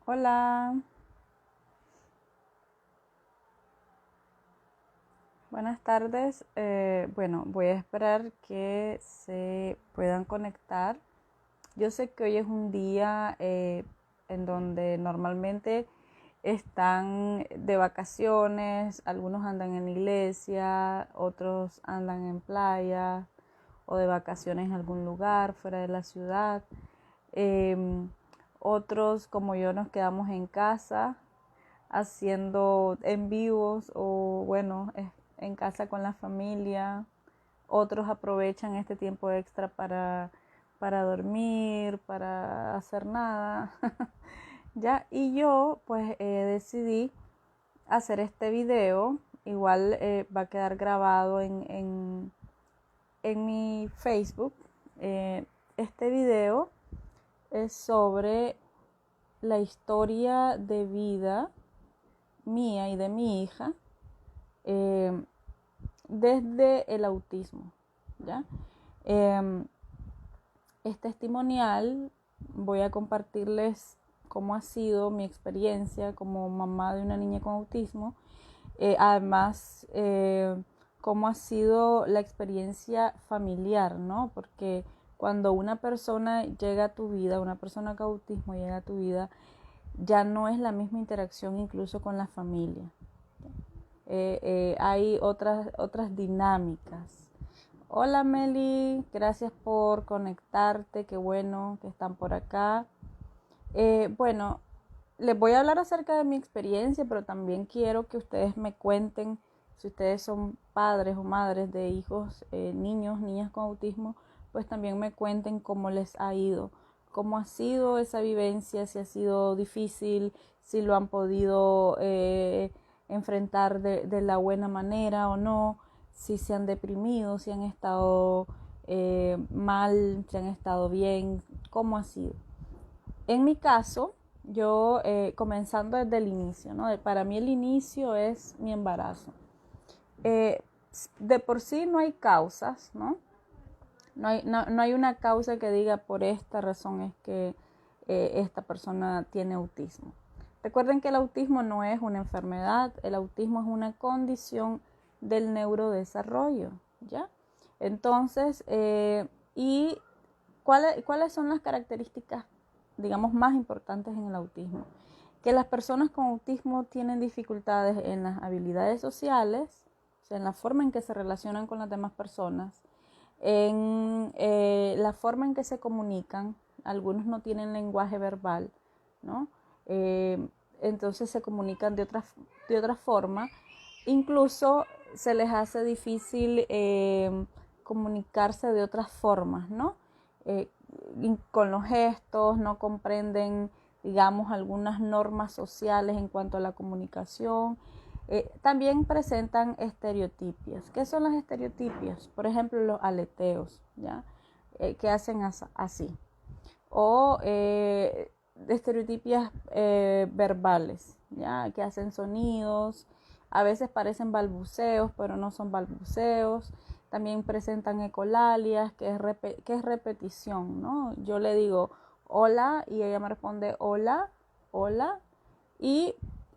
Hola, buenas tardes. Bueno, voy a esperar que se puedan conectar. Yo sé que hoy es un día en donde normalmente están de vacaciones, algunos andan en la iglesia, otros andan en playa o de vacaciones en algún lugar fuera de la ciudad. Em, Otros, como yo, nos quedamos en casa haciendo en vivos o bueno, en casa con la familia. Otros aprovechan este tiempo extra para dormir, para hacer nada. Ya, y yo pues decidí hacer este video. Igual va a quedar grabado en mi Facebook. Este video es sobre la historia de vida mía y de mi hija eh, desde el autismo, ¿ya? Eh, es testimonial, voy a compartirles cómo ha sido mi experiencia como mamá de una niña con autismo, además cómo ha sido la experiencia familiar, ¿no? Porque cuando una persona llega a tu vida, una persona con autismo llega a tu vida, ya no es la misma interacción incluso con la familia. Hay otras dinámicas. Hola Meli, gracias por conectarte, qué bueno que están por acá. Bueno, les voy a hablar acerca de mi experiencia, pero también quiero que ustedes me cuenten, si ustedes son padres o madres de hijos, niños, niñas con autismo, pues también me cuenten cómo les ha ido, cómo ha sido esa vivencia, si ha sido difícil, si lo han podido enfrentar de la buena manera o no, si se han deprimido, si han estado mal, si han estado bien, cómo ha sido. En mi caso, yo comenzando desde el inicio, ¿no? Para mí el inicio es mi embarazo. Eh, de por sí no hay causas, ¿no? No hay una causa que diga por esta razón es que esta persona tiene autismo. Recuerden que el autismo no es una enfermedad, el autismo es una condición del neurodesarrollo, ¿ya? Entonces, ¿y cuáles son las características, digamos, más importantes en el autismo? Que las personas con autismo tienen dificultades en las habilidades sociales, o sea, en la forma en que se relacionan con las demás personas, en la forma en que se comunican. Algunos no tienen lenguaje verbal, ¿no? Entonces se comunican de otra forma. Incluso se les hace difícil comunicarse de otras formas, ¿no? Eh, con los gestos, no comprenden, digamos, algunas normas sociales en cuanto a la comunicación. También presentan estereotipias. ¿Qué son las estereotipias? Por ejemplo, los aleteos, ¿ya? Que hacen así. O estereotipias verbales, ¿ya? Que hacen sonidos. A veces parecen balbuceos, pero no son balbuceos. También presentan ecolalias, que es repetición, ¿no? Yo le digo hola y ella me responde hola, hola. Y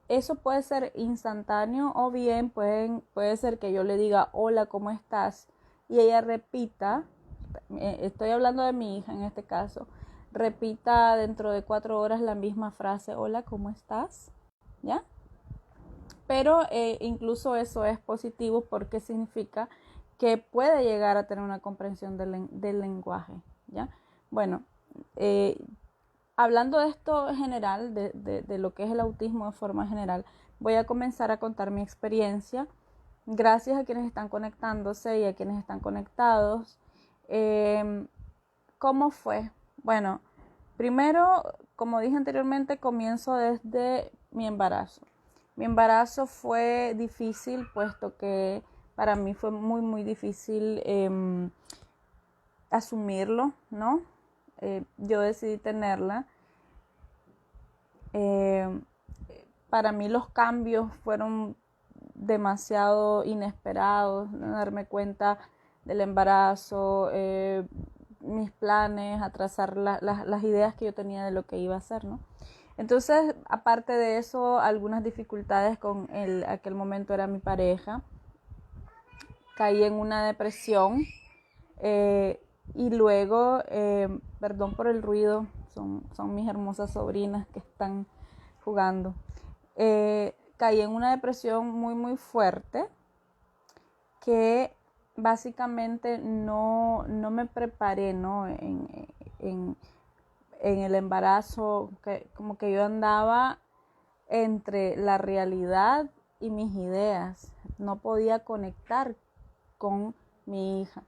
eso puede ser instantáneo o bien puede ser que yo le diga hola, ¿cómo estás? Y ella repita, estoy hablando de mi hija en este caso, repita dentro de 4 horas la misma frase, hola, ¿cómo estás? ¿Ya? Pero incluso eso es positivo porque significa que puede llegar a tener una comprensión del lenguaje, ¿ya? Bueno, eh, hablando de esto en general, de lo que es el autismo de forma general, voy a comenzar a contar mi experiencia. Gracias a quienes están conectándose y a quienes están conectados. Eh, ¿Cómo fue? Bueno, primero, como dije anteriormente, comienzo desde mi embarazo. Mi embarazo fue difícil, puesto que para mí fue muy, muy difícil asumirlo, ¿no? Yo decidí tenerla. Eh, para mí los cambios fueron demasiado inesperados, ¿no? Darme cuenta del embarazo, mis planes, atrasar las ideas que yo tenía de lo que iba a hacer, ¿no? Entonces, aparte de eso, algunas dificultades con aquel momento era mi pareja. Caí en una depresión y luego, perdón por el ruido, son mis hermosas sobrinas que están jugando. Caí en una depresión muy muy fuerte que básicamente no me preparé, ¿no? En el embarazo, como que yo andaba entre la realidad y mis ideas, no podía conectar con mi hija.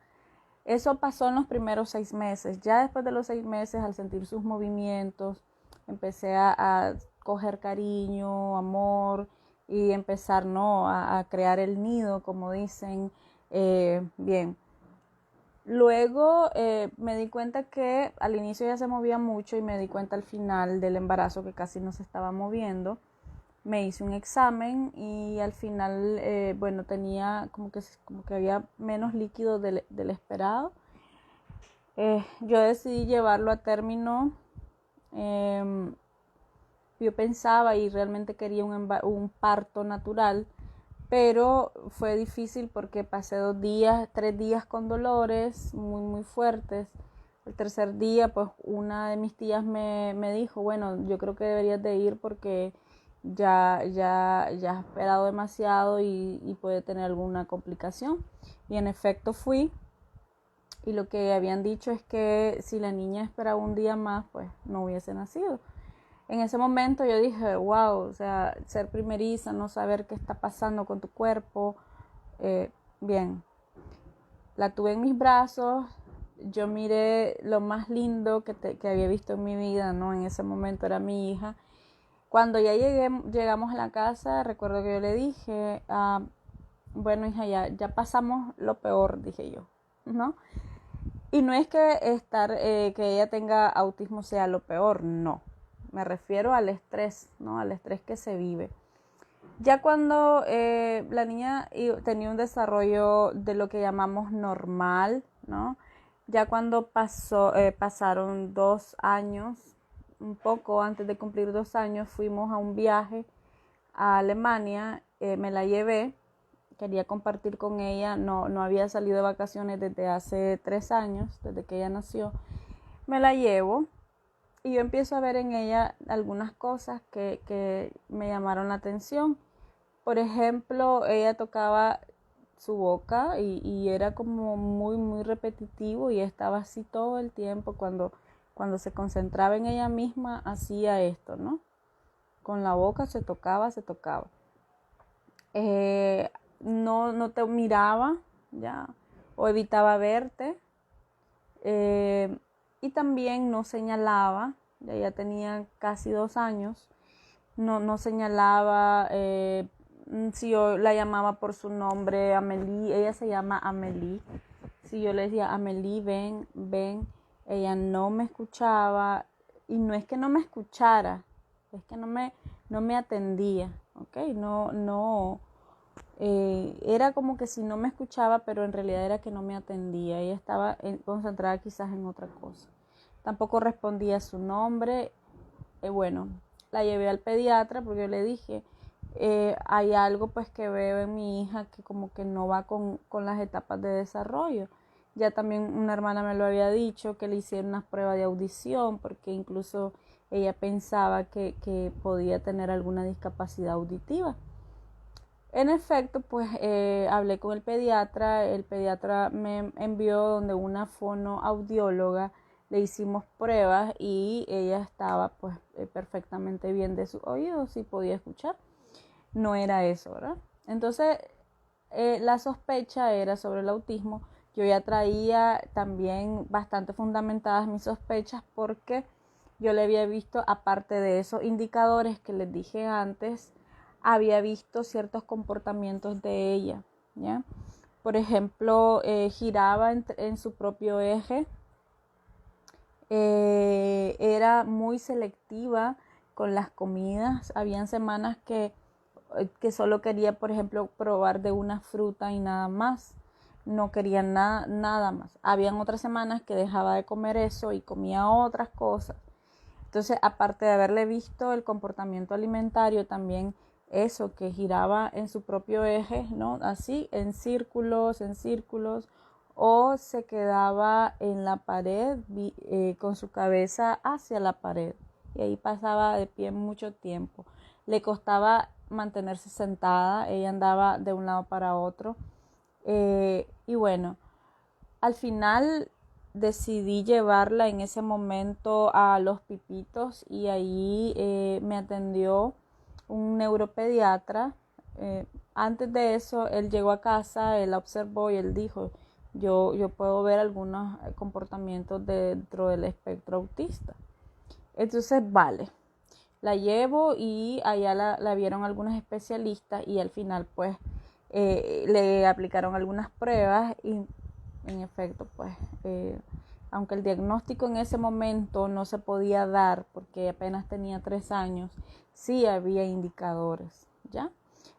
Eso pasó en los primeros 6 meses. Ya después de los 6 meses, al sentir sus movimientos, empecé a coger cariño, amor y empezar, ¿no? a crear el nido, como dicen. Bien. Luego me di cuenta que al inicio ya se movía mucho y me di cuenta al final del embarazo que casi no se estaba moviendo. Me hice un examen y al final, bueno, tenía como que había menos líquido del esperado. Yo decidí llevarlo a término. eh, yo pensaba y realmente quería un parto natural, pero fue difícil porque pasé 3 días con dolores muy muy fuertes. El tercer día, pues una de mis tías me dijo, bueno, yo creo que deberías de ir porque ya has esperado demasiado y puede tener alguna complicación. Y en efecto fui, y lo que habían dicho es que si la niña esperaba un día más, pues no hubiese nacido. En ese momento yo dije, wow, o sea, ser primeriza, no saber qué está pasando con tu cuerpo. Bien, la tuve en mis brazos, yo miré lo más lindo que había visto en mi vida, ¿no? En ese momento era mi hija. Cuando ya llegamos a la casa, recuerdo que yo le dije, bueno, hija, ya pasamos lo peor, dije yo, ¿no? Y no es que que ella tenga autismo sea lo peor, no. Me refiero al estrés, ¿no? Al estrés que se vive. Ya cuando la niña tenía un desarrollo de lo que llamamos normal, ¿no? Ya cuando pasaron 2 años, un poco antes de cumplir 2 años, fuimos a un viaje a Alemania, me la llevé, quería compartir con ella, no había salido de vacaciones desde hace 3 años, desde que ella nació, me la llevo y yo empiezo a ver en ella algunas cosas que me llamaron la atención. Por ejemplo, ella tocaba su boca y era como muy, muy repetitivo y estaba así todo el tiempo cuando se concentraba en ella misma, hacía esto, ¿no? Con la boca se tocaba, se tocaba. No te miraba, ya, o evitaba verte. Y también no señalaba, ya tenía casi 2 años, no señalaba, si yo la llamaba por su nombre, Amelie, ella se llama Amelie, si yo le decía, Amelie, ven, ven, ella no me escuchaba, y no es que no me escuchara, es que no me atendía, ¿ok? Era como que si no me escuchaba, pero en realidad era que no me atendía. Ella estaba concentrada quizás en otra cosa. Tampoco respondía su nombre. Bueno, la llevé al pediatra porque yo le dije, hay algo pues que veo en mi hija que como que no va con las etapas de desarrollo. Ya también una hermana me lo había dicho, que le hicieron unas pruebas de audición porque incluso ella pensaba que podía tener alguna discapacidad auditiva. En efecto, pues hablé con el pediatra me envió donde una fonoaudióloga, le hicimos pruebas y ella estaba pues perfectamente bien de sus oídos y podía escuchar. No era eso, ¿verdad? Entonces, la sospecha era sobre el autismo. Yo ya traía también bastante fundamentadas mis sospechas porque yo le había visto, aparte de esos indicadores que les dije antes, había visto ciertos comportamientos de ella, ¿ya? Por ejemplo, giraba en su propio eje, era muy selectiva con las comidas. Habían semanas que solo quería, por ejemplo, probar de una fruta y nada más. No quería nada más. Habían otras semanas que dejaba de comer eso y comía otras cosas. Entonces, aparte de haberle visto el comportamiento alimentario, también eso que giraba en su propio eje, ¿no? Así, en círculos, o se quedaba en la pared con su cabeza hacia la pared. Y ahí pasaba de pie mucho tiempo. Le costaba mantenerse sentada, ella andaba de un lado para otro. Y bueno, al final decidí llevarla en ese momento a Los Pipitos y ahí me atendió un neuropediatra. Antes de eso, él llegó a casa, él la observó y él dijo, yo puedo ver algunos comportamientos dentro del espectro autista. Entonces, vale, la llevo y allá la vieron algunos especialistas y al final pues le aplicaron algunas pruebas y en efecto pues aunque el diagnóstico en ese momento no se podía dar porque apenas tenía 3 años, sí había indicadores, ¿ya?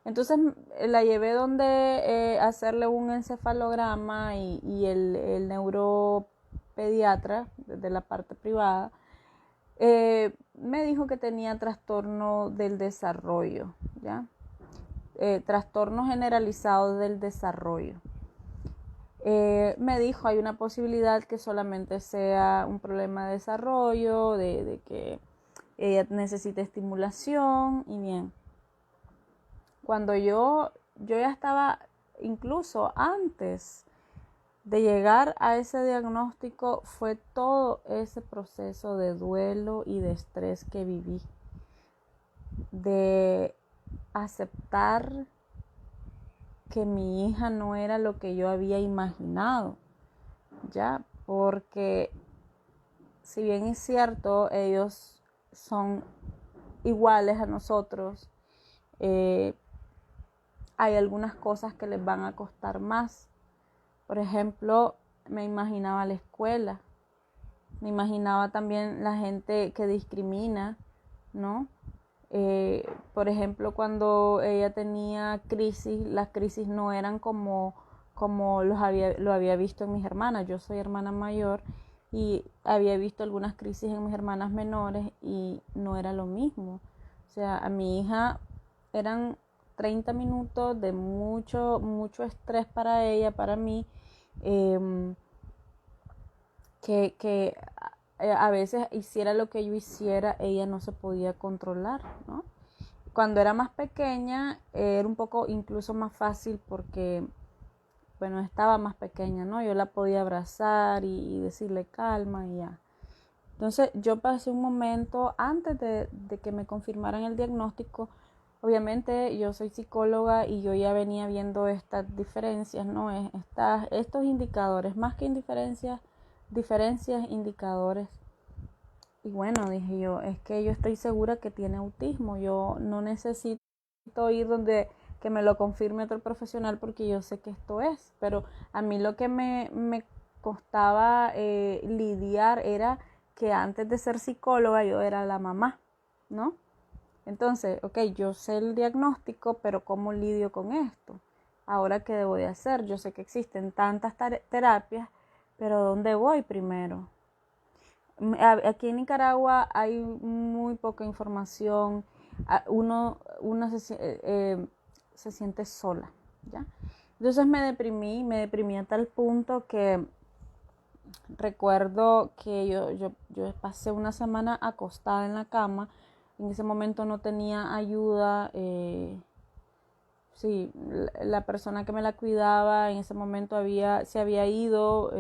Entonces la llevé donde hacerle un encefalograma y el neuropediatra de la parte privada me dijo que tenía trastorno del desarrollo, ¿ya? Trastorno generalizado del desarrollo. Me dijo, hay una posibilidad que solamente sea un problema de desarrollo, de que ella necesite estimulación y bien. Cuando yo ya estaba, incluso antes de llegar a ese diagnóstico, fue todo ese proceso de duelo y de estrés que viví, de aceptar que mi hija no era lo que yo había imaginado, ¿ya? Porque si bien es cierto, ellos son iguales a nosotros, hay algunas cosas que les van a costar más. Por ejemplo, me imaginaba la escuela, me imaginaba también la gente que discrimina, ¿no? Por ejemplo, cuando ella tenía crisis, las crisis no eran como lo había visto en mis hermanas. Yo soy hermana mayor y había visto algunas crisis en mis hermanas menores y no era lo mismo. O sea, a mi hija eran 30 minutos de mucho estrés para ella, para mí, que a veces hiciera lo que yo hiciera, ella no se podía controlar, ¿no? Cuando era más pequeña era un poco incluso más fácil porque, bueno, estaba más pequeña, ¿no? Yo la podía abrazar y decirle calma y ya. Entonces yo pasé un momento antes de que me confirmaran el diagnóstico. Obviamente yo soy psicóloga y yo ya venía viendo estas diferencias, ¿no? Estos indicadores, más que diferencias, indicadores. Y bueno, dije yo, es que yo estoy segura que tiene autismo, yo no necesito ir donde que me lo confirme otro profesional porque yo sé que esto es, pero a mí lo que me costaba lidiar era que antes de ser psicóloga yo era la mamá, ¿no? Entonces, ok, yo sé el diagnóstico, pero ¿cómo lidio con esto? Ahora, ¿qué debo de hacer? Yo sé que existen tantas terapias, pero ¿dónde voy primero? Aquí en Nicaragua hay muy poca información, uno se siente sola, ¿ya? Entonces me deprimí a tal punto que recuerdo que yo pasé una semana acostada en la cama. En ese momento no tenía ayuda. Sí, la persona que me la cuidaba en ese momento se había ido.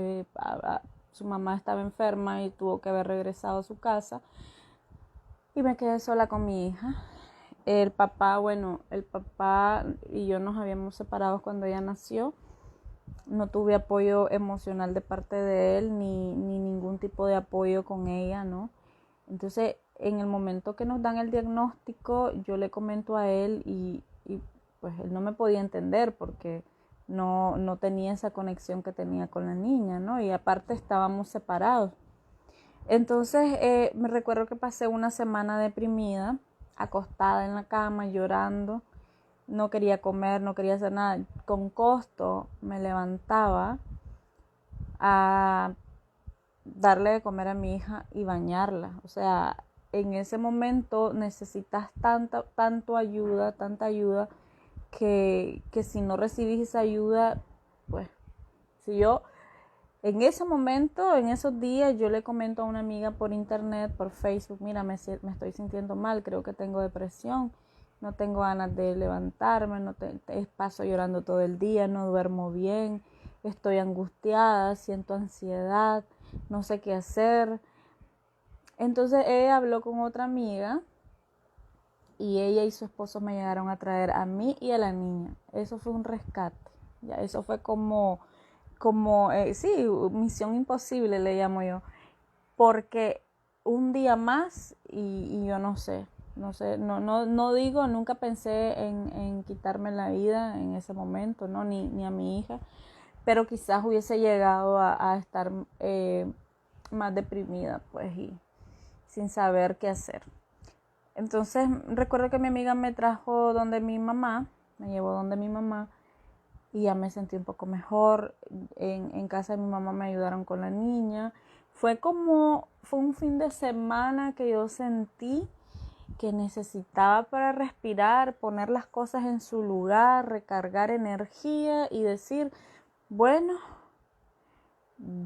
Su mamá estaba enferma y tuvo que haber regresado a su casa. Y me quedé sola con mi hija. El papá y yo nos habíamos separado cuando ella nació. No tuve apoyo emocional de parte de él, ni ningún tipo de apoyo con ella, ¿no? Entonces, en el momento que nos dan el diagnóstico, yo le comento a él y pues él no me podía entender porque no tenía esa conexión que tenía con la niña, ¿no? Y aparte estábamos separados. Entonces, me recuerdo que pasé una semana deprimida, acostada en la cama, llorando. No quería comer, no quería hacer nada. Con costo me levantaba a darle de comer a mi hija y bañarla. O sea, en ese momento necesitas tanta ayuda, que si no recibís esa ayuda, pues, si yo en ese momento, en esos días, yo le comento a una amiga por internet, por Facebook, mira, me estoy sintiendo mal, creo que tengo depresión, no tengo ganas de levantarme, paso llorando todo el día, no duermo bien, estoy angustiada, siento ansiedad, no sé qué hacer. Entonces ella habló con otra amiga y ella y su esposo me llegaron a traer a mí y a la niña. Eso fue un rescate, ya, eso fue sí, misión imposible le llamo yo, porque un día más y yo no digo, nunca pensé en quitarme la vida en ese momento, ¿no? Ni a mi hija, pero quizás hubiese llegado a estar más deprimida, pues, y sin saber qué hacer. Entonces recuerdo que mi amiga me trajo donde mi mamá, me llevó donde mi mamá, y ya me sentí un poco mejor. En casa de mi mamá me ayudaron con la niña. Fue un fin de semana que yo sentí que necesitaba para respirar, poner las cosas en su lugar, recargar energía y decir, bueno,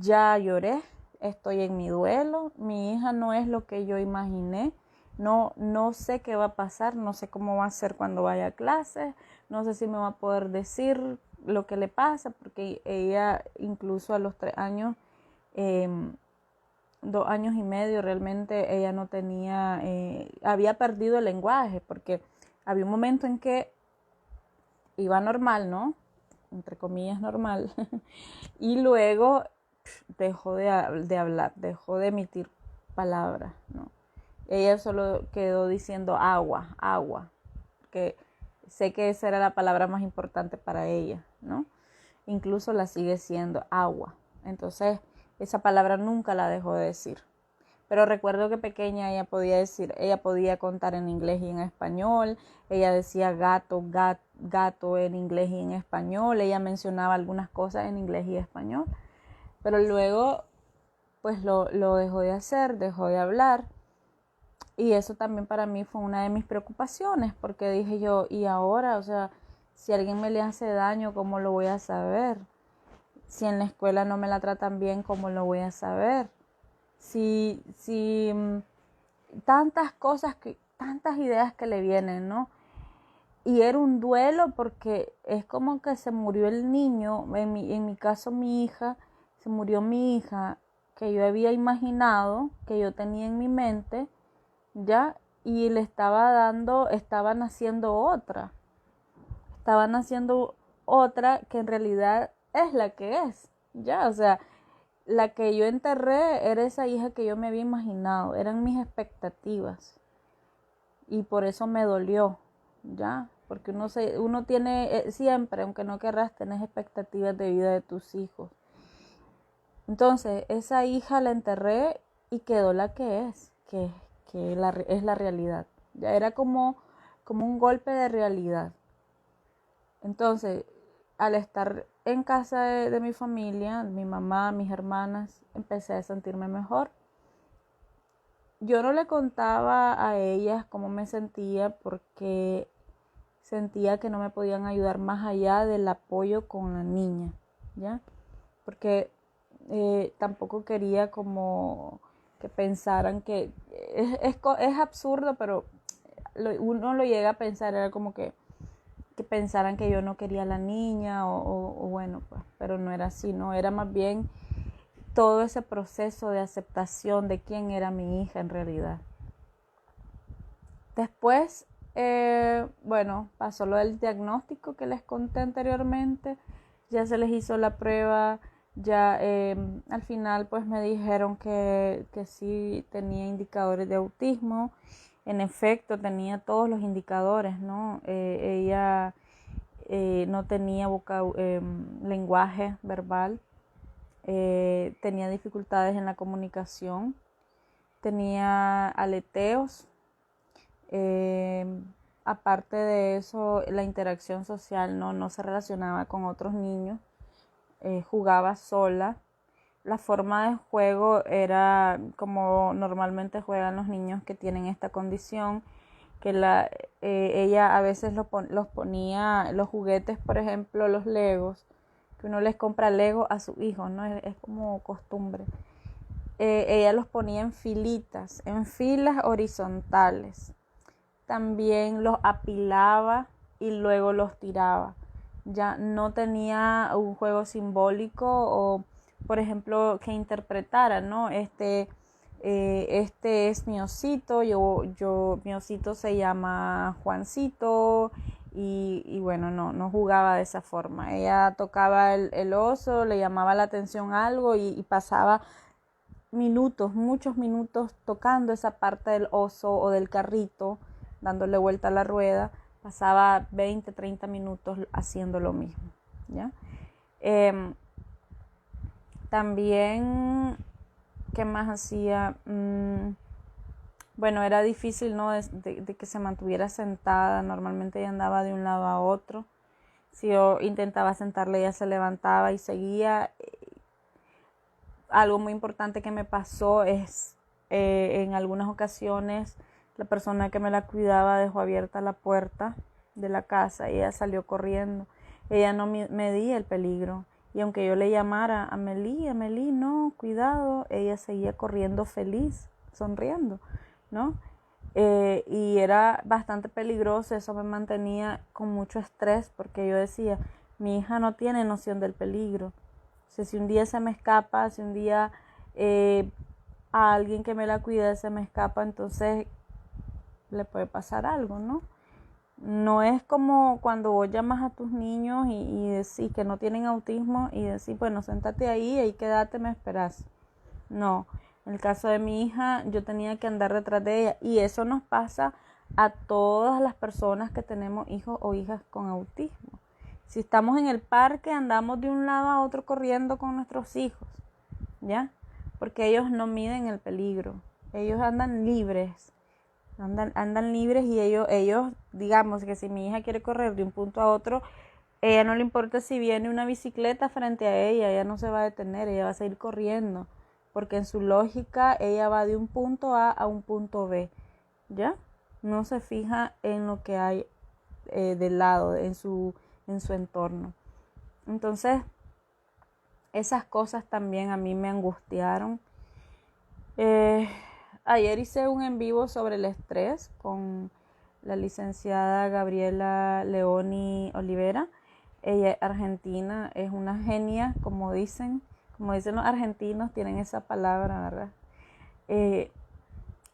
ya lloré, estoy en mi duelo, mi hija no es lo que yo imaginé, no sé qué va a pasar, no sé cómo va a ser cuando vaya a clases, no sé si me va a poder decir lo que le pasa, porque ella incluso a los 3 años, 2 años y medio, realmente ella no tenía, había perdido el lenguaje, porque había un momento en que iba normal, ¿no? Entre comillas normal, y luego dejó de hablar, dejó de emitir palabras, ¿no? Ella solo quedó diciendo agua, agua, que sé que esa era la palabra más importante para ella, ¿no? Incluso la sigue siendo agua. Entonces, esa palabra nunca la dejó de decir. Pero recuerdo que pequeña ella podía contar en inglés y en español, ella decía gato, gato en inglés y en español, ella mencionaba algunas cosas en inglés y español, pero luego pues lo dejó de hacer, dejó de hablar, y eso también para mí fue una de mis preocupaciones, porque dije yo, y ahora, o sea, si alguien me le hace daño, ¿cómo lo voy a saber? Si en la escuela no me la tratan bien, ¿cómo lo voy a saber? Si tantas cosas, tantas ideas que le vienen, ¿no? Y era un duelo porque es como que se murió el niño, en mi caso mi hija, se murió mi hija que yo había imaginado, que yo tenía en mi mente, ¿ya? Y estaba naciendo otra que en realidad es la que es, ¿ya? O sea, la que yo enterré era esa hija que yo me había imaginado, eran mis expectativas y por eso me dolió, ¿ya? Porque uno tiene siempre, aunque no querrás, tenés expectativas de vida de tus hijos. Entonces, esa hija la enterré y quedó la que es, es la realidad. Ya era como un golpe de realidad. Entonces, al estar en casa de mi familia, mi mamá, mis hermanas, empecé a sentirme mejor. Yo no le contaba a ellas cómo me sentía porque sentía que no me podían ayudar más allá del apoyo con la niña, ¿ya? Porque tampoco quería como que pensaran que es absurdo, pero uno lo llega a pensar, era como que pensaran que yo no quería a la niña o bueno, pues, pero no era así, no, era más bien todo ese proceso de aceptación de quién era mi hija en realidad. Después, bueno, pasó lo del diagnóstico que les conté anteriormente, ya se les hizo la prueba, ya al final pues me dijeron que sí tenía indicadores de autismo. En efecto, tenía todos los indicadores, ¿no? Ella no tenía lenguaje verbal, tenía dificultades en la comunicación, tenía aleteos. Eh, Aparte de eso, la interacción social no se relacionaba con otros niños, jugaba sola. la forma de juego era como normalmente juegan los niños que tienen esta condición, que ella a veces los ponía, los juguetes, por ejemplo, los Legos, que uno les compra Lego a sus hijos, ¿no? Es como costumbre. Ella los ponía en filitas, en filas horizontales. También los apilaba y luego los tiraba. Ya no tenía un juego simbólico o, por ejemplo, que interpretara, ¿no? Este es mi osito, mi osito se llama Juancito y bueno, no jugaba de esa forma. Ella tocaba el oso, le llamaba la atención algo y pasaba minutos, muchos minutos tocando esa parte del oso o del carrito, dándole vuelta a la rueda. Pasaba 20, 30 minutos haciendo lo mismo, ¿ya? También, ¿qué más hacía? Bueno, era difícil, ¿no? De que se mantuviera sentada. Normalmente ella andaba de un lado a otro. Si yo intentaba sentarle, ella se levantaba y seguía. Algo muy importante que me pasó es, en algunas ocasiones, la persona que me la cuidaba dejó abierta la puerta de la casa y ella salió corriendo. Ella no medía el peligro. Y aunque yo le llamara, Amelie, no, cuidado, ella seguía corriendo feliz, sonriendo, ¿no? Y era bastante peligroso, eso me mantenía con mucho estrés porque yo decía, mi hija no tiene noción del peligro. O sea, si un día se me escapa, si un día a alguien que me la cuida se me escapa, entonces le puede pasar algo, ¿no? No es como cuando vos llamas a tus niños y decís que no tienen autismo y decís, bueno, séntate ahí quédate, me esperas. No, en el caso de mi hija, yo tenía que andar detrás de ella y eso nos pasa a todas las personas que tenemos hijos o hijas con autismo. Si estamos en el parque, andamos de un lado a otro corriendo con nuestros hijos, ¿ya? Porque ellos no miden el peligro, ellos andan libres. Andan libres y ellos, digamos que si mi hija quiere correr de un punto a otro, ella no le importa si viene una bicicleta frente a ella no se va a detener, ella va a seguir corriendo, porque en su lógica ella va de un punto A un punto B, ¿ya? No se fija en lo que hay del lado, en su entorno. Entonces, esas cosas también a mí me angustiaron. Ayer hice un en vivo sobre el estrés con la licenciada Gabriela Leoni Olivera. Ella es argentina, es una genia, como dicen los argentinos, tienen esa palabra, ¿verdad?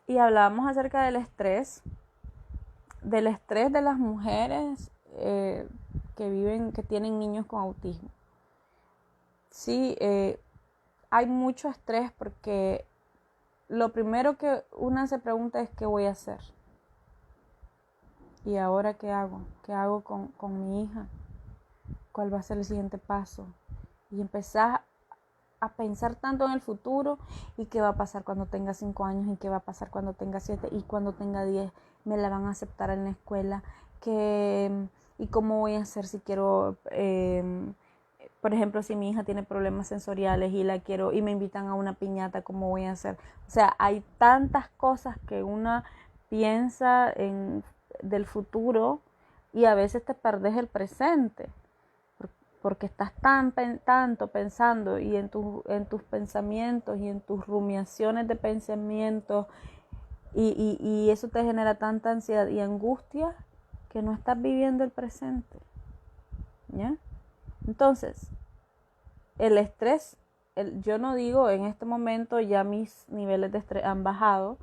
Y hablábamos acerca del estrés de las mujeres que tienen niños con autismo. Sí, hay mucho estrés porque lo primero que una se pregunta es ¿qué voy a hacer? ¿Y ahora qué hago? ¿Qué hago con mi hija? ¿Cuál va a ser el siguiente paso? Y empezás a pensar tanto en el futuro y qué va a pasar cuando tenga 5 años y qué va a pasar cuando tenga 7 y cuando tenga 10 me la van a aceptar en la escuela, y cómo voy a hacer si quiero, por ejemplo, si mi hija tiene problemas sensoriales y me invitan a una piñata, ¿cómo voy a hacer? O sea, hay tantas cosas que una piensa del futuro y a veces te perdes el presente porque estás tanto pensando y en tus pensamientos y en tus rumiaciones de pensamientos y eso te genera tanta ansiedad y angustia que no estás viviendo el presente, ¿ya? Entonces, el estrés, yo no digo en este momento ya mis niveles de estrés han bajado.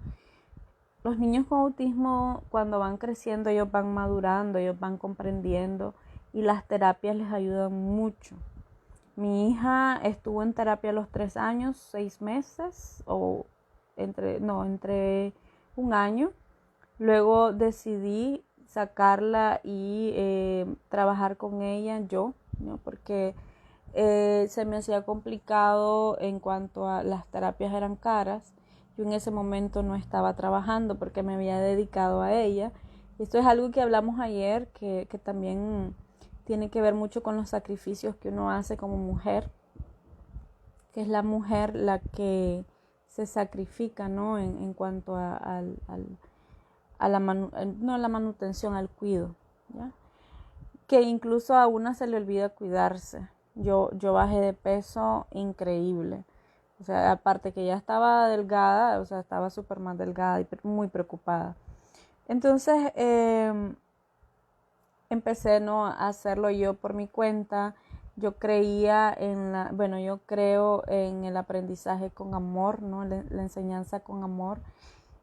Los niños con autismo cuando van creciendo ellos van madurando, ellos van comprendiendo y las terapias les ayudan mucho. Mi hija estuvo en terapia a los 3 años, 6 meses o entre un año. Luego decidí sacarla y trabajar con ella yo, ¿no? Porque se me hacía complicado en cuanto a las terapias eran caras. Yo en ese momento no estaba trabajando porque me había dedicado a ella. Esto es algo que hablamos ayer, que también tiene que ver mucho con los sacrificios que uno hace como mujer. que es la mujer la que se sacrifica, ¿no? En cuanto a la manutención, al cuido, ¿ya? Que incluso a una se le olvida cuidarse. Yo bajé de peso increíble. O sea, aparte que ya estaba delgada, o sea, estaba súper más delgada y muy preocupada. Entonces, empecé, ¿no?, a hacerlo yo por mi cuenta. Yo yo creo en el aprendizaje con amor, ¿no? La enseñanza con amor.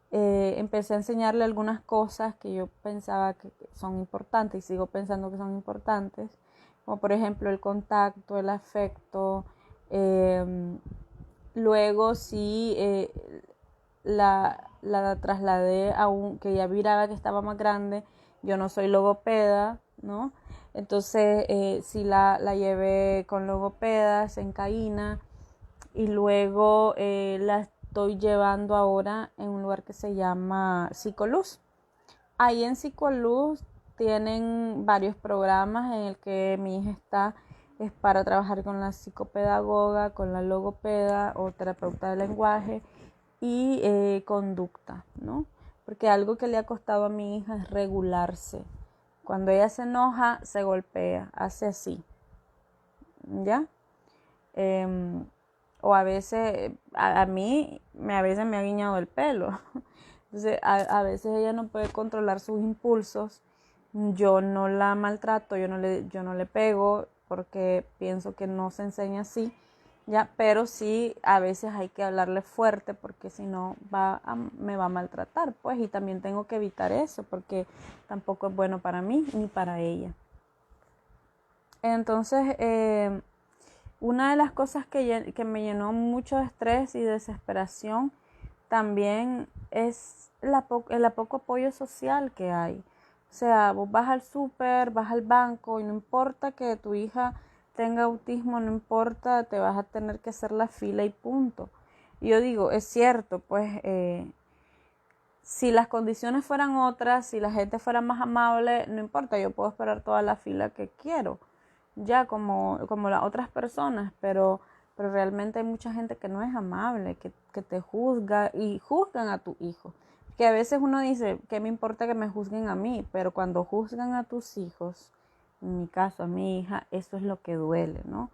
Empecé a enseñarle algunas cosas que yo pensaba que son importantes y sigo pensando que son importantes, como por ejemplo el contacto, el afecto. Luego sí, la trasladé que ya miraba que estaba más grande. Yo no soy logopeda, ¿no? Entonces sí la llevé con logopedas en Caína y luego la estoy llevando ahora en un lugar que se llama Psicoluz. Ahí en Psicoluz tienen varios programas en el que mi hija está, es para trabajar con la psicopedagoga, con la logopeda o terapeuta de lenguaje y conducta, ¿no? Porque algo que le ha costado a mi hija es regularse. Cuando ella se enoja, se golpea, hace así, ¿ya? O a veces, a mí, a veces me ha guiñado el pelo. Entonces, a veces ella no puede controlar sus impulsos. Yo no la maltrato, yo no le pego porque pienso que no se enseña así, ya, pero sí a veces hay que hablarle fuerte porque si no me va a maltratar, pues, y también tengo que evitar eso porque tampoco es bueno para mí ni para ella. Entonces, una de las cosas que me llenó mucho de estrés y desesperación también es el poco apoyo social que hay. O sea, vos vas al súper, vas al banco y no importa que tu hija tenga autismo, no importa, te vas a tener que hacer la fila y punto. Y yo digo, es cierto, pues si las condiciones fueran otras, si la gente fuera más amable, no importa, yo puedo esperar toda la fila que quiero, ya como las otras personas, pero realmente hay mucha gente que no es amable, que te juzga y juzgan a tu hijo. Que a veces uno dice, ¿qué me importa que me juzguen a mí? Pero cuando juzgan a tus hijos, en mi caso, a mi hija, eso es lo que duele, ¿no?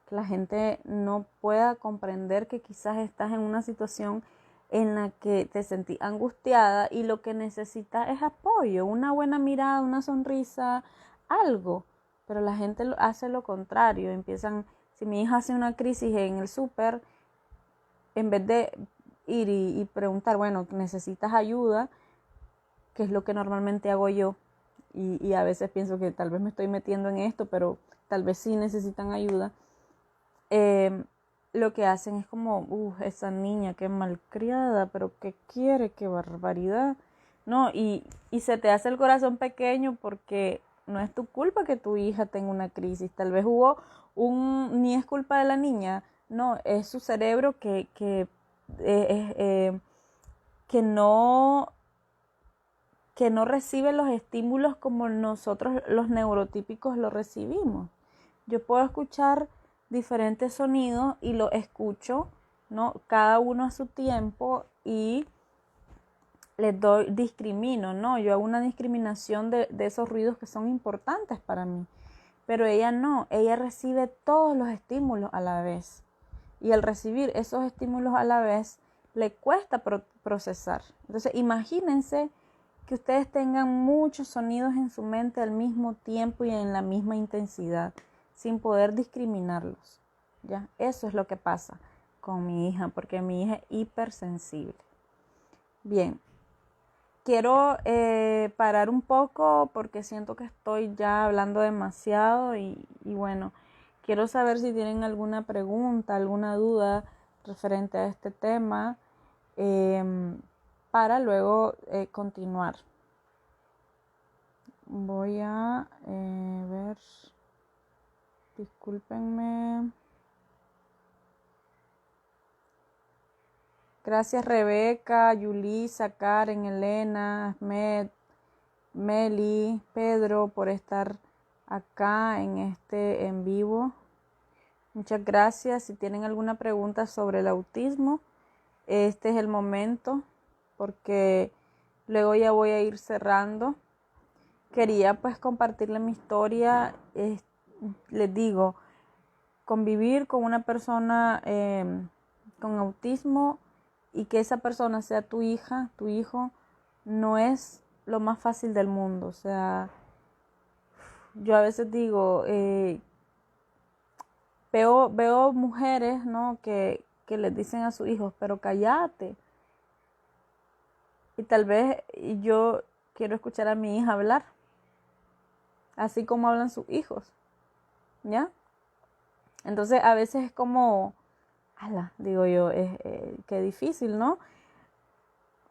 Que la gente no pueda comprender que quizás estás en una situación en la que te sentís angustiada y lo que necesitas es apoyo, una buena mirada, una sonrisa, algo. Pero la gente hace lo contrario, si mi hija hace una crisis en el súper, en vez de ir y preguntar, bueno, ¿necesitas ayuda? Que es lo que normalmente hago yo. Y a veces pienso que tal vez me estoy metiendo en esto, pero tal vez sí necesitan ayuda. Lo que hacen es como, esa niña, qué malcriada, pero qué quiere, qué barbaridad, ¿no? Y se te hace el corazón pequeño porque no es tu culpa que tu hija tenga una crisis, tal vez ni es culpa de la niña, no, es su cerebro que no recibe los estímulos como nosotros los neurotípicos lo recibimos. Yo puedo escuchar diferentes sonidos y los escucho, ¿no? Cada uno a su tiempo y discrimino, ¿no? Yo hago una discriminación de esos ruidos que son importantes para mí. Pero ella no, ella recibe todos los estímulos a la vez. Y al recibir esos estímulos a la vez, le cuesta procesar. Entonces, imagínense que ustedes tengan muchos sonidos en su mente al mismo tiempo y en la misma intensidad, sin poder discriminarlos. ¿Ya? Eso es lo que pasa con mi hija, porque mi hija es hipersensible. Bien, quiero parar un poco porque siento que estoy ya hablando demasiado y bueno, quiero saber si tienen alguna pregunta, alguna duda referente a este tema para luego continuar. Voy a ver, discúlpenme. Gracias Rebeca, Yulisa, Karen, Elena, Ahmed, Meli, Pedro por estar acá en este en vivo. Muchas gracias. Si tienen alguna pregunta sobre el autismo, este es el momento porque luego ya voy a ir cerrando. Quería pues compartirle mi historia. Les digo, convivir con una persona con autismo y que esa persona sea tu hija, tu hijo, no es lo más fácil del mundo. O sea, yo a veces digo, veo mujeres, ¿no? que les dicen a sus hijos, pero cállate. Y tal vez yo quiero escuchar a mi hija hablar, así como hablan sus hijos, ¿ya? Entonces a veces es como, ala, digo yo, qué difícil, ¿no?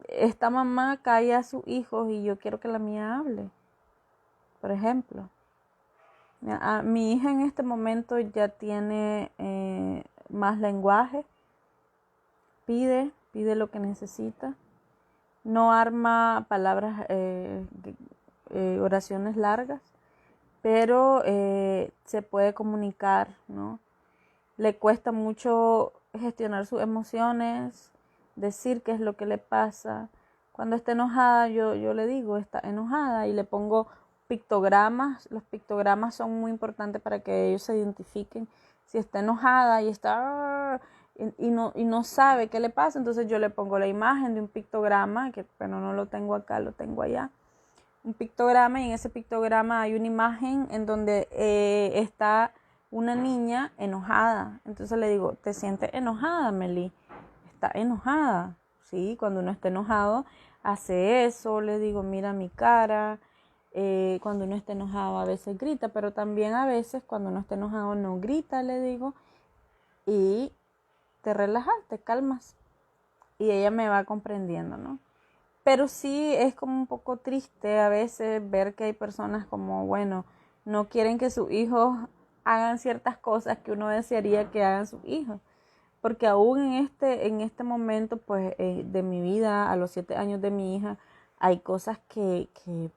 Esta mamá calla a sus hijos y yo quiero que la mía hable, por ejemplo. Mi hija en este momento ya tiene más lenguaje, pide lo que necesita, no arma palabras, oraciones largas, pero se puede comunicar, ¿no? Le cuesta mucho gestionar sus emociones, decir qué es lo que le pasa. Cuando está enojada, yo le digo, está enojada, y le pongo pictogramas. Los pictogramas son muy importantes para que ellos se identifiquen. Si está enojada y está y no sabe qué le pasa, entonces yo le pongo la imagen de un pictograma, que pero no lo tengo acá, lo tengo allá. Un pictograma, y en ese pictograma hay una imagen en donde está una niña enojada. Entonces le digo, ¿te sientes enojada, Meli? Está enojada, ¿sí? Cuando uno está enojado, hace eso. Le digo, mira mi cara. Cuando uno está enojado a veces grita, pero también a veces cuando uno está enojado no grita, le digo. Y te relajas, te calmas. Y ella me va comprendiendo, ¿no? Pero sí es como un poco triste a veces ver que hay personas como, bueno, no quieren que sus hijos hagan ciertas cosas que uno desearía que hagan sus hijos. Porque aún en este momento, pues, de mi vida, a los 7 años de mi hija, hay cosas que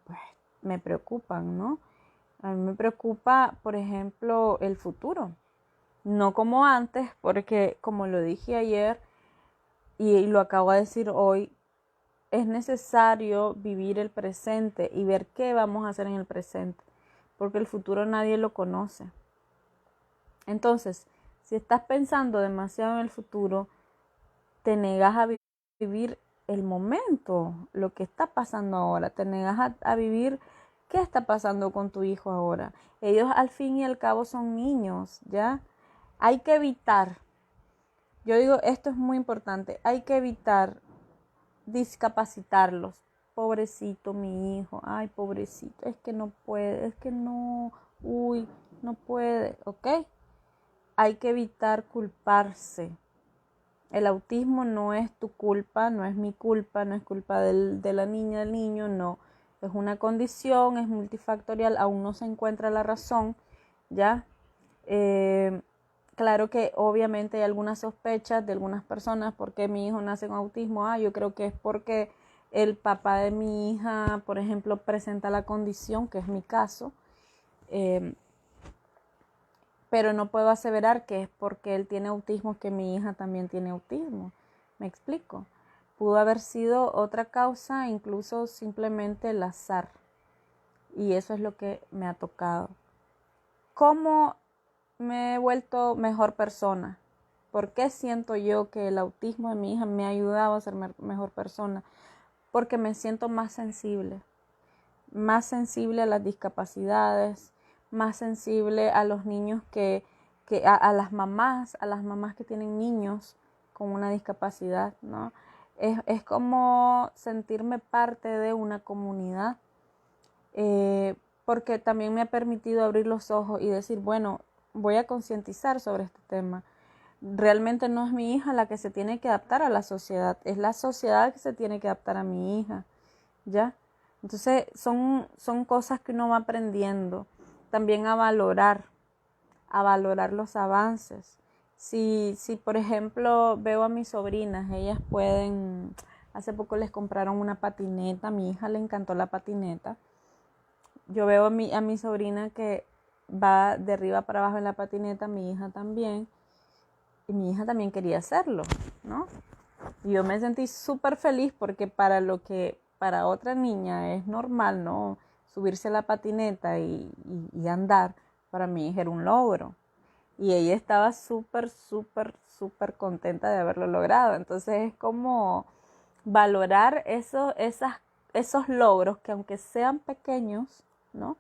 pues, me preocupan, ¿no? A mí me preocupa, por ejemplo, el futuro. No como antes, porque como lo dije ayer y lo acabo de decir hoy, es necesario vivir el presente y ver qué vamos a hacer en el presente, porque el futuro nadie lo conoce. Entonces, si estás pensando demasiado en el futuro, te negas a vivir el momento, lo que está pasando ahora, te negas a vivir qué está pasando con tu hijo ahora. Ellos al fin y al cabo son niños, ¿ya? Hay que evitar, yo digo, esto es muy importante, hay que evitar discapacitarlos. Pobrecito mi hijo, ay pobrecito, es que no puede, es que no, uy, no puede, ¿ok? Hay que evitar culparse. El autismo no es tu culpa, no es mi culpa, no es culpa de la niña, del niño, no. Es una condición, es multifactorial, aún no se encuentra la razón, ¿ya? Claro que obviamente hay algunas sospechas de algunas personas porque mi hijo nace con autismo. Yo creo que es porque el papá de mi hija, por ejemplo, presenta la condición, que es mi caso, pero no puedo aseverar que es porque él tiene autismo que mi hija también tiene autismo. ¿Me explico? Pudo haber sido otra causa, incluso simplemente el azar. Y eso es lo que me ha tocado. ¿Cómo me he vuelto mejor persona? ¿Por qué siento yo que el autismo de mi hija me ha ayudado a ser mejor persona? Porque me siento más sensible a las discapacidades, más sensible a los niños a las mamás que tienen niños con una discapacidad, ¿no? Es como sentirme parte de una comunidad, porque también me ha permitido abrir los ojos y decir, bueno, voy a concientizar sobre este tema. Realmente no es mi hija la que se tiene que adaptar a la sociedad, es la sociedad que se tiene que adaptar a mi hija, ¿ya? Entonces son cosas que uno va aprendiendo. También a valorar los avances. Si por ejemplo veo a mis sobrinas, ellas pueden, hace poco les compraron una patineta, a mi hija le encantó la patineta. Yo veo a mi sobrina que va de arriba para abajo en la patineta, mi hija también, y mi hija también quería hacerlo, ¿no? Y yo me sentí súper feliz porque para lo que para otra niña es normal, ¿no? Subirse a la patineta y andar, para mi hija era un logro. Y ella estaba súper, súper, súper contenta de haberlo logrado. Entonces es como valorar esos logros que aunque sean pequeños, ¿no?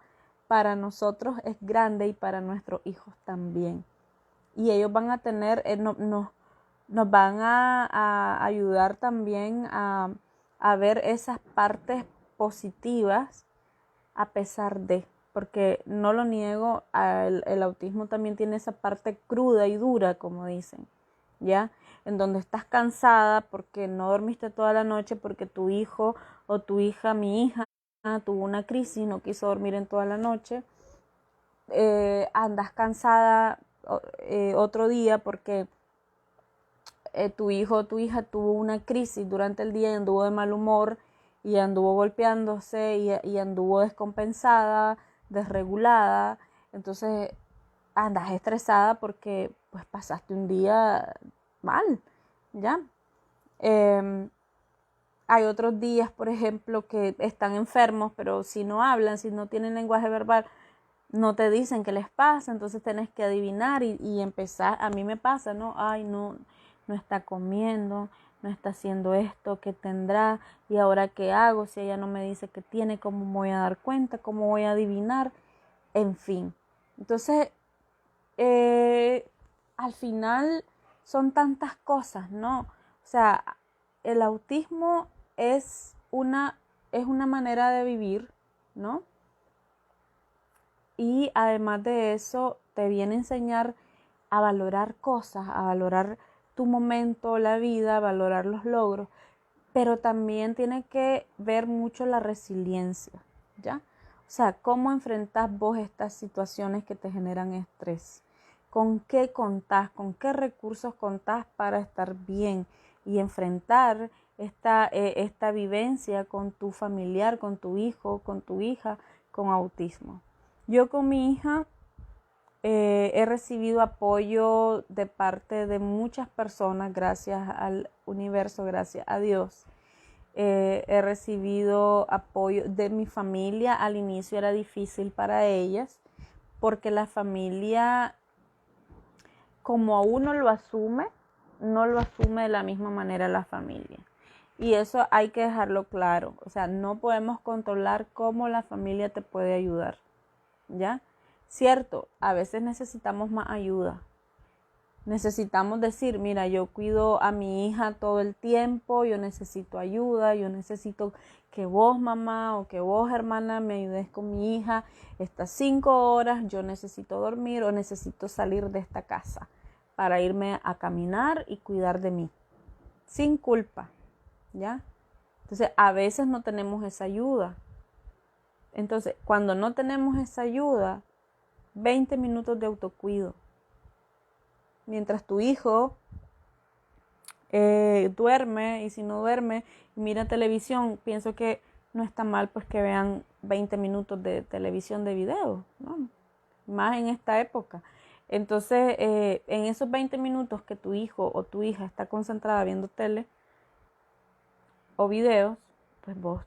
Para nosotros es grande y para nuestros hijos también. Y ellos van a tener, nos van a ayudar también a ver esas partes positivas a pesar de, porque no lo niego, el autismo también tiene esa parte cruda y dura, como dicen, ¿ya? En donde estás cansada porque no dormiste toda la noche, porque tu hijo o tu hija, mi hija, tuvo una crisis, no quiso dormir en toda la noche, andas cansada otro día porque tu hijo o tu hija tuvo una crisis durante el día y anduvo de mal humor y anduvo golpeándose y anduvo descompensada, desregulada, entonces andas estresada porque pues pasaste un día mal, ¿ya? Hay otros días, por ejemplo, que están enfermos, pero si no hablan, si no tienen lenguaje verbal, no te dicen qué les pasa, entonces tenés que adivinar y empezar. A mí me pasa, ¿no? Ay, no, no está comiendo, no está haciendo esto, ¿qué tendrá? ¿Y ahora qué hago? Si ella no me dice qué tiene, ¿cómo me voy a dar cuenta? ¿Cómo voy a adivinar? En fin. Entonces, al final son tantas cosas, ¿no? O sea, el autismo es una manera de vivir, ¿no? Y además de eso, te viene a enseñar a valorar cosas, a valorar tu momento, la vida, a valorar los logros, pero también tiene que ver mucho la resiliencia, ¿ya? O sea, cómo enfrentas vos estas situaciones que te generan estrés, con qué contás, con qué recursos contás para estar bien y enfrentar esta vivencia con tu familiar, con tu hijo, con tu hija, con autismo. Yo con mi hija he recibido apoyo de parte de muchas personas, gracias al universo, gracias a Dios. He recibido apoyo de mi familia. Al inicio era difícil para ellas porque la familia, como a uno lo asume, no lo asume de la misma manera la familia. Y eso hay que dejarlo claro. O sea, no podemos controlar cómo la familia te puede ayudar, ¿ya? Cierto, a veces necesitamos más ayuda. Necesitamos decir, mira, yo cuido a mi hija todo el tiempo, yo necesito ayuda, yo necesito que vos, mamá, o que vos, hermana, me ayudes con mi hija estas 5 horas, yo necesito dormir o necesito salir de esta casa para irme a caminar y cuidar de mí, sin culpa, ¿ya? Entonces, a veces no tenemos esa ayuda. Entonces, cuando no tenemos esa ayuda, 20 minutos de autocuido. Mientras tu hijo duerme, y si no duerme y mira televisión, pienso que no está mal pues que vean 20 minutos de televisión de video, ¿no? Más en esta época. Entonces, en esos 20 minutos que tu hijo o tu hija está concentrada viendo tele o videos, pues vos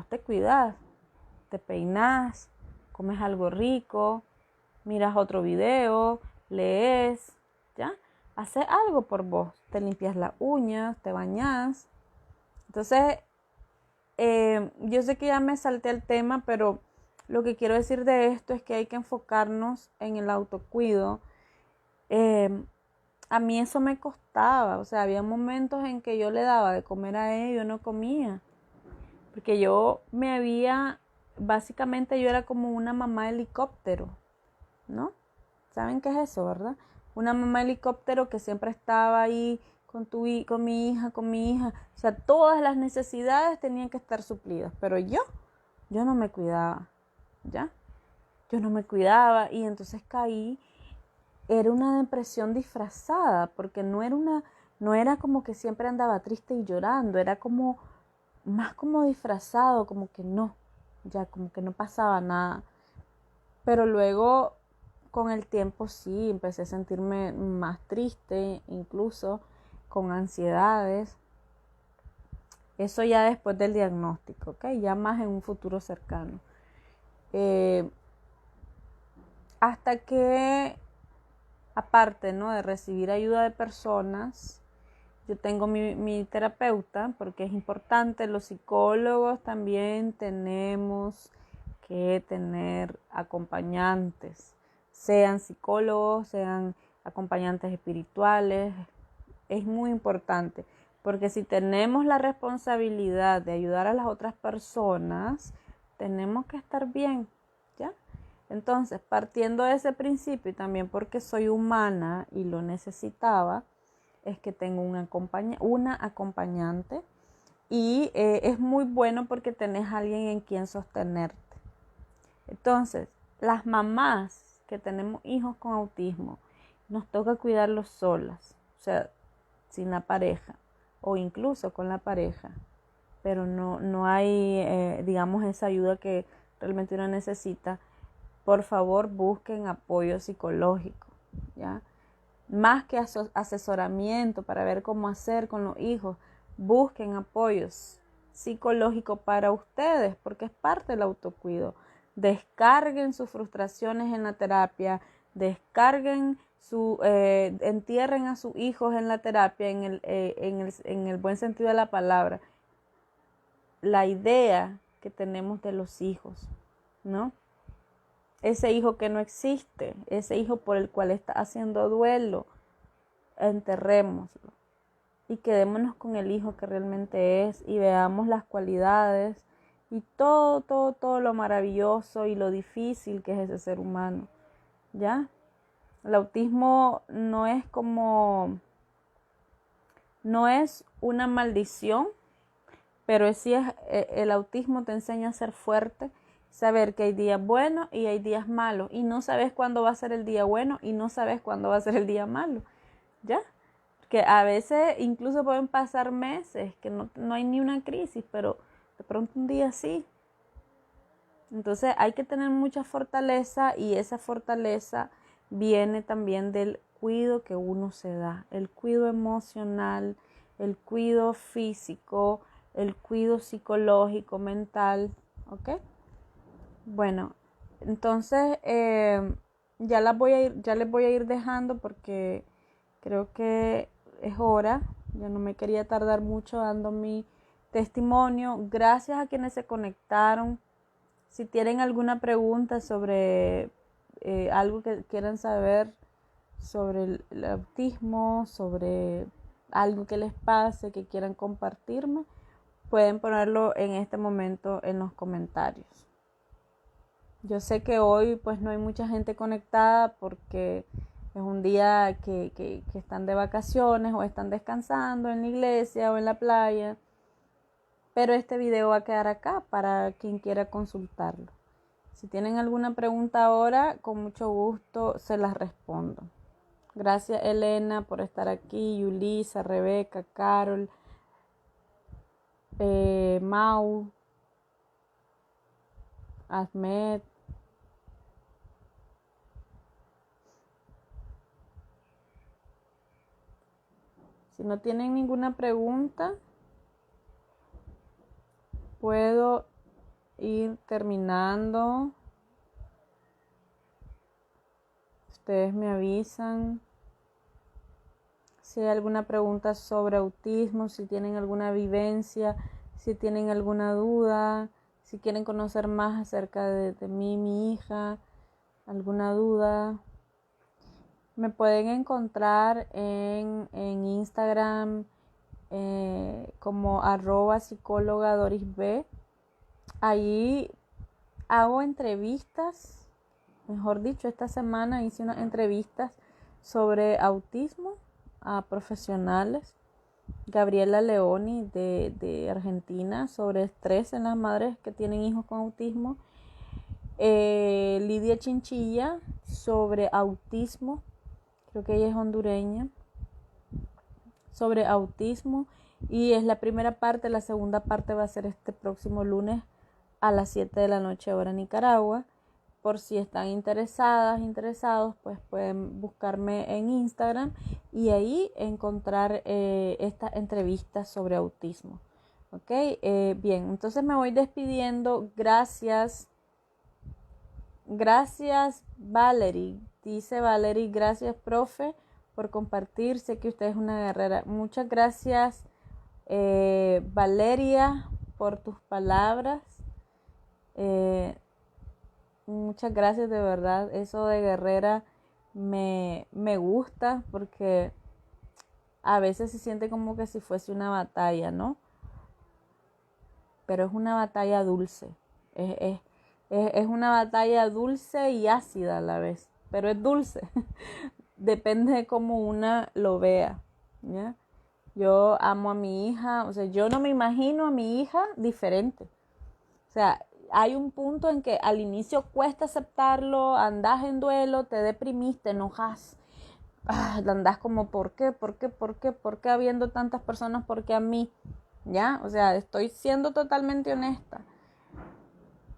te cuidas, te peinas, comes algo rico, miras otro video, lees, ¿ya? Haces algo por vos, te limpias las uñas, te bañas. Entonces, yo sé que ya me salté el tema, pero lo que quiero decir de esto es que hay que enfocarnos en el autocuido. A mí eso me costaba, o sea, había momentos en que yo le daba de comer a él y yo no comía, porque básicamente yo era como una mamá helicóptero, ¿no? ¿Saben qué es eso, verdad? Una mamá helicóptero que siempre estaba ahí con mi hija, con mi hija. O sea, todas las necesidades tenían que estar suplidas, pero yo no me cuidaba, ¿ya? Yo no me cuidaba y entonces caí. Era una depresión disfrazada, porque no era como que siempre andaba triste y llorando, era como, más como disfrazado, como que no, ya como que no pasaba nada. Pero luego, con el tiempo, sí, empecé a sentirme más triste, incluso con ansiedades. Eso ya después del diagnóstico, ¿ok? Ya más en un futuro cercano. Hasta que, aparte, ¿no?, de recibir ayuda de personas, yo tengo mi terapeuta, porque es importante. Los psicólogos también tenemos que tener acompañantes, sean psicólogos, sean acompañantes espirituales. Es muy importante, porque si tenemos la responsabilidad de ayudar a las otras personas, tenemos que estar bien, ¿ya? Entonces, partiendo de ese principio y también porque soy humana y lo necesitaba, es que tengo una acompañante y es muy bueno porque tenés a alguien en quien sostenerte. Entonces, las mamás que tenemos hijos con autismo, nos toca cuidarlos solas, o sea, sin la pareja o incluso con la pareja, pero no hay, digamos, esa ayuda que realmente uno necesita. Por favor, busquen apoyo psicológico, ¿ya? Más que asesoramiento para ver cómo hacer con los hijos, busquen apoyos psicológicos para ustedes, porque es parte del autocuido. Descarguen sus frustraciones en la terapia, entierren a sus hijos en la terapia en el buen sentido de la palabra. La idea que tenemos de los hijos, ¿no? Ese hijo que no existe, ese hijo por el cual está haciendo duelo, enterrémoslo y quedémonos con el hijo que realmente es y veamos las cualidades y todo lo maravilloso y lo difícil que es ese ser humano, ¿ya? El autismo no es una maldición, pero sí el autismo te enseña a ser fuerte, saber que hay días buenos y hay días malos, y no sabes cuándo va a ser el día bueno y no sabes cuándo va a ser el día malo, ¿ya? Que a veces incluso pueden pasar meses que no hay ni una crisis, pero de pronto un día sí. Entonces hay que tener mucha fortaleza, y esa fortaleza viene también del cuidado que uno se da, el cuidado emocional, el cuidado físico, el cuidado psicológico, mental, ¿ok? Bueno, entonces ya les voy a ir dejando porque creo que es hora. Ya no me quería tardar mucho dando mi testimonio. Gracias a quienes se conectaron. Si tienen alguna pregunta sobre algo que quieran saber sobre el autismo, sobre algo que les pase, que quieran compartirme, pueden ponerlo en este momento en los comentarios. Yo sé que hoy pues no hay mucha gente conectada porque es un día que están de vacaciones o están descansando en la iglesia o en la playa, pero este video va a quedar acá para quien quiera consultarlo. Si tienen alguna pregunta ahora, con mucho gusto se las respondo. Gracias, Elena, por estar aquí, Yulisa, Rebeca, Carol, Mau, Ahmed. Si no tienen ninguna pregunta, puedo ir terminando. Ustedes me avisan si hay alguna pregunta sobre autismo, si tienen alguna vivencia, si tienen alguna duda, si quieren conocer más acerca de mí, mi hija, alguna duda. Me pueden encontrar en Instagram como @psicóloga_dorisb. Ahí hago entrevistas, mejor dicho, esta semana hice unas entrevistas sobre autismo a profesionales. Gabriela Leoni de Argentina, sobre estrés en las madres que tienen hijos con autismo. Lidia Chinchilla sobre autismo, creo que ella es hondureña, sobre autismo, y es la primera parte. La segunda parte va a ser este próximo lunes a las 7 de la noche hora Nicaragua, por si están interesados, pues pueden buscarme en Instagram y ahí encontrar estas entrevistas sobre autismo. ¿Ok? Bien, entonces me voy despidiendo. Gracias. Gracias, Valerie. Dice Valerie, gracias, profe, por compartir. Sé que usted es una guerrera. Muchas gracias, Valeria, por tus palabras. Muchas gracias, de verdad. Eso de guerrera me gusta porque a veces se siente como que si fuese una batalla, ¿no? Pero es una batalla dulce. Es una batalla dulce y ácida a la vez, pero es dulce. Depende de cómo una lo vea, ¿ya? Yo amo a mi hija, o sea, yo no me imagino a mi hija diferente. O sea, hay un punto en que al inicio cuesta aceptarlo, andas en duelo, te deprimís, te enojas, andas como, ¿por qué? ¿Por qué? ¿Por qué? ¿Por qué habiendo tantas personas? ¿Por qué a mí? ¿Ya? O sea, estoy siendo totalmente honesta.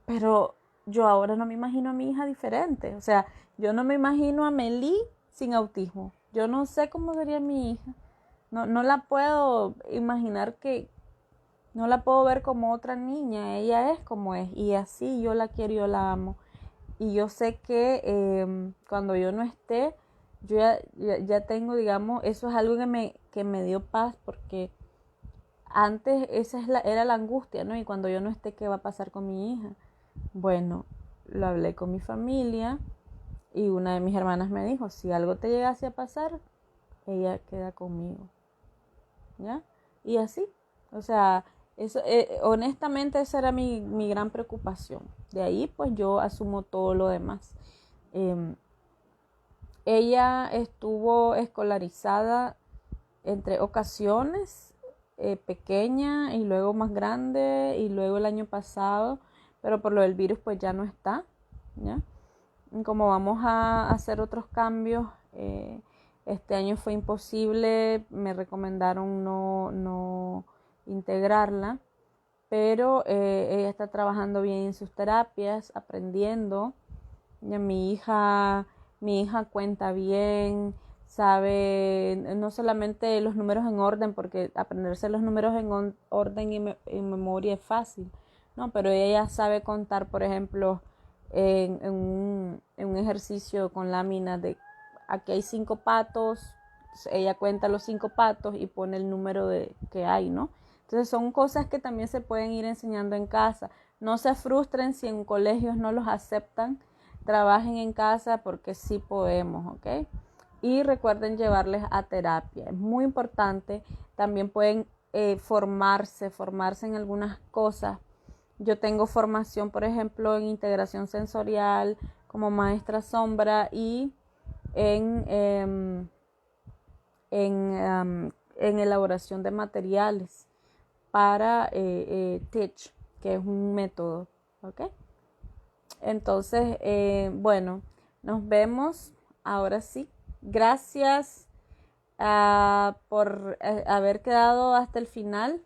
Pero yo ahora no me imagino a mi hija diferente. O sea, yo no me imagino a Meli sin autismo. Yo no sé cómo sería mi hija. No la puedo imaginar no la puedo ver como otra niña. Ella es como es. Y así yo la quiero y yo la amo. Y yo sé que cuando yo no esté, yo ya tengo, digamos, eso es algo que me dio paz porque antes esa era la angustia, ¿no? Y cuando yo no esté, ¿qué va a pasar con mi hija? Bueno, lo hablé con mi familia y una de mis hermanas me dijo, si algo te llegase a pasar, ella queda conmigo, ¿ya? Y así, o sea, eso, honestamente esa era mi gran preocupación. De ahí pues yo asumo todo lo demás. Ella estuvo escolarizada en 3 ocasiones, pequeña y luego más grande y luego el año pasado, pero por lo del virus pues ya no está, ¿ya? Como vamos a hacer otros cambios, este año fue imposible, me recomendaron no integrarla, pero ella está trabajando bien en sus terapias, aprendiendo. Ya mi hija cuenta bien, sabe no solamente los números en orden, porque aprenderse los números en orden y en memoria es fácil, ¿no? Pero ella sabe contar, por ejemplo, en un ejercicio con láminas de aquí hay 5 patos, ella cuenta los 5 patos y pone el número que hay, ¿no? Entonces son cosas que también se pueden ir enseñando en casa. No se frustren si en colegios no los aceptan, trabajen en casa porque sí podemos, ¿ok? Y recuerden llevarles a terapia, es muy importante. También pueden formarse en algunas cosas. Yo tengo formación, por ejemplo, en integración sensorial como maestra sombra y en elaboración de materiales para Teach, que es un método, ¿ok? Entonces, bueno, nos vemos ahora sí. Gracias por haber quedado hasta el final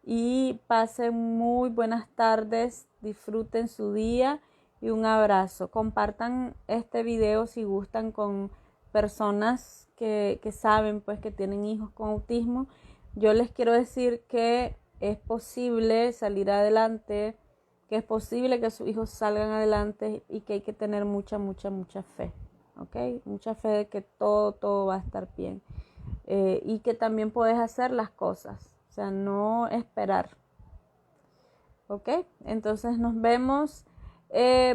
y pasen muy buenas tardes, disfruten su día y un abrazo. Compartan este video si gustan con personas que saben pues que tienen hijos con autismo. Yo les quiero decir que es posible salir adelante, que es posible que sus hijos salgan adelante y que hay que tener mucha fe, ¿ok? Mucha fe de que todo va a estar bien y que también puedes hacer las cosas, o sea, no esperar, ¿ok? Entonces nos vemos.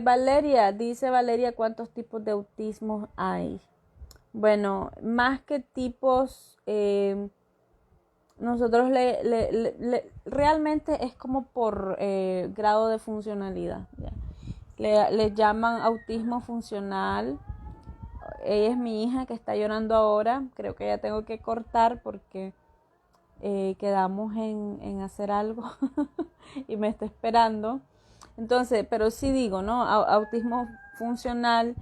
Valeria, dice Valeria, ¿cuántos tipos de autismo hay? Bueno, más que tipos, nosotros realmente es como por grado de funcionalidad, ¿ya? Le llaman autismo funcional. Ella es mi hija que está llorando ahora. Creo que ya tengo que cortar porque quedamos en hacer algo y me está esperando. Entonces, pero sí digo, ¿no? Autismo funcional.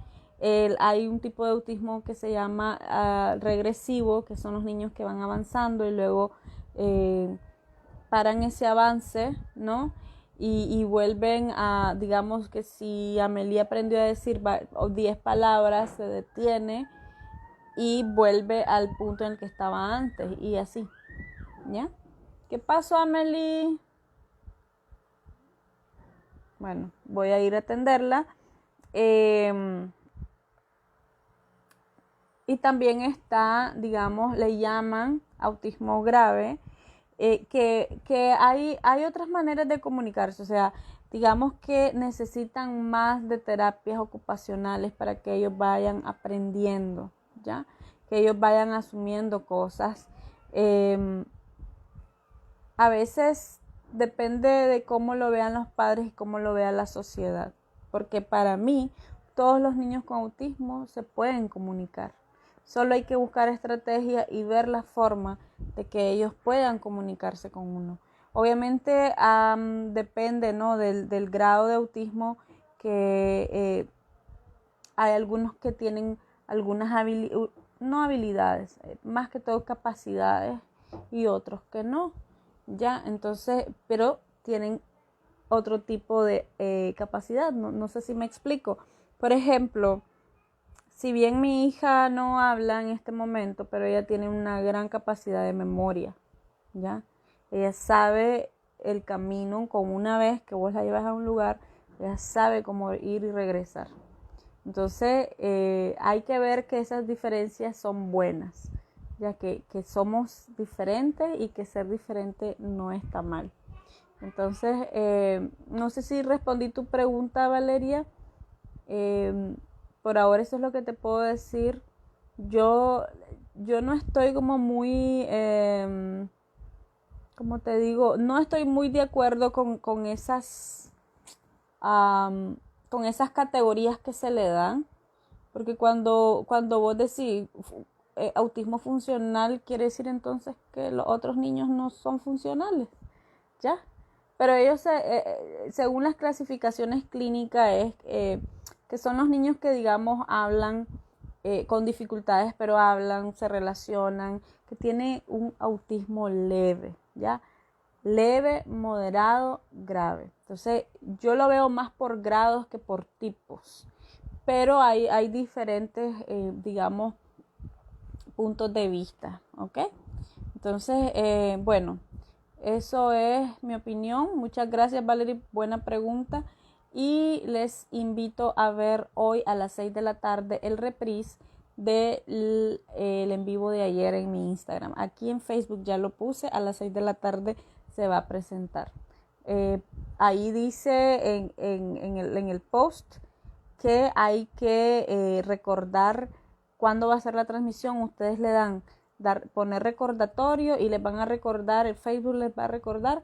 Hay un tipo de autismo que se llama regresivo, que son los niños que van avanzando y luego paran ese avance, ¿no? y vuelven a, digamos que si Amelie aprendió a decir 10 palabras, se detiene y vuelve al punto en el que estaba antes y así, ¿ya? ¿Qué pasó, Amelie? Bueno, voy a ir a atenderla. Y también está, digamos, le llaman autismo grave, que hay otras maneras de comunicarse, o sea, digamos que necesitan más de terapias ocupacionales para que ellos vayan aprendiendo, ¿ya? Que ellos vayan asumiendo cosas. A veces depende de cómo lo vean los padres y cómo lo vea la sociedad, porque para mí todos los niños con autismo se pueden comunicar. Solo hay que buscar estrategias y ver la forma de que ellos puedan comunicarse con uno. Obviamente depende, ¿no?, del grado de autismo, que hay algunos que tienen algunas no habilidades, más que todo capacidades, y otros que no, ya, entonces, pero tienen otro tipo de capacidad, no sé si me explico. Por ejemplo, si bien mi hija no habla en este momento, pero ella tiene una gran capacidad de memoria, ¿ya? Ella sabe el camino, con una vez que vos la llevas a un lugar, ella sabe cómo ir y regresar. Entonces, hay que ver que esas diferencias son buenas, ya que somos diferentes y que ser diferente no está mal. Entonces, no sé si respondí tu pregunta, Valeria. Por ahora eso es lo que te puedo decir. Yo, yo no estoy como muy, como te digo, no estoy muy de acuerdo con esas, con esas categorías que se le dan, porque cuando vos decís autismo funcional, quiere decir entonces que los otros niños no son funcionales, ¿ya? Pero ellos, según las clasificaciones clínicas, es que son los niños que, digamos, hablan con dificultades, pero hablan, se relacionan, que tienen un autismo leve, ¿ya? Leve, moderado, grave. Entonces, yo lo veo más por grados que por tipos. Pero hay diferentes, digamos, puntos de vista, ¿ok? Entonces, bueno, eso es mi opinión. Muchas gracias, Valerie, buena pregunta. Y les invito a ver hoy a las 6 de la tarde el reprise del en vivo de ayer en mi Instagram. Aquí en Facebook ya lo puse, a las 6 de la tarde se va a presentar. Ahí dice en el post que hay que recordar cuándo va a ser la transmisión. Ustedes le dan poner recordatorio y les van a recordar, el Facebook les va a recordar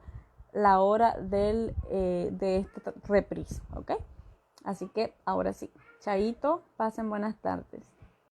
la hora de este reprise, ¿ok? Así que ahora sí, chaito, pasen buenas tardes.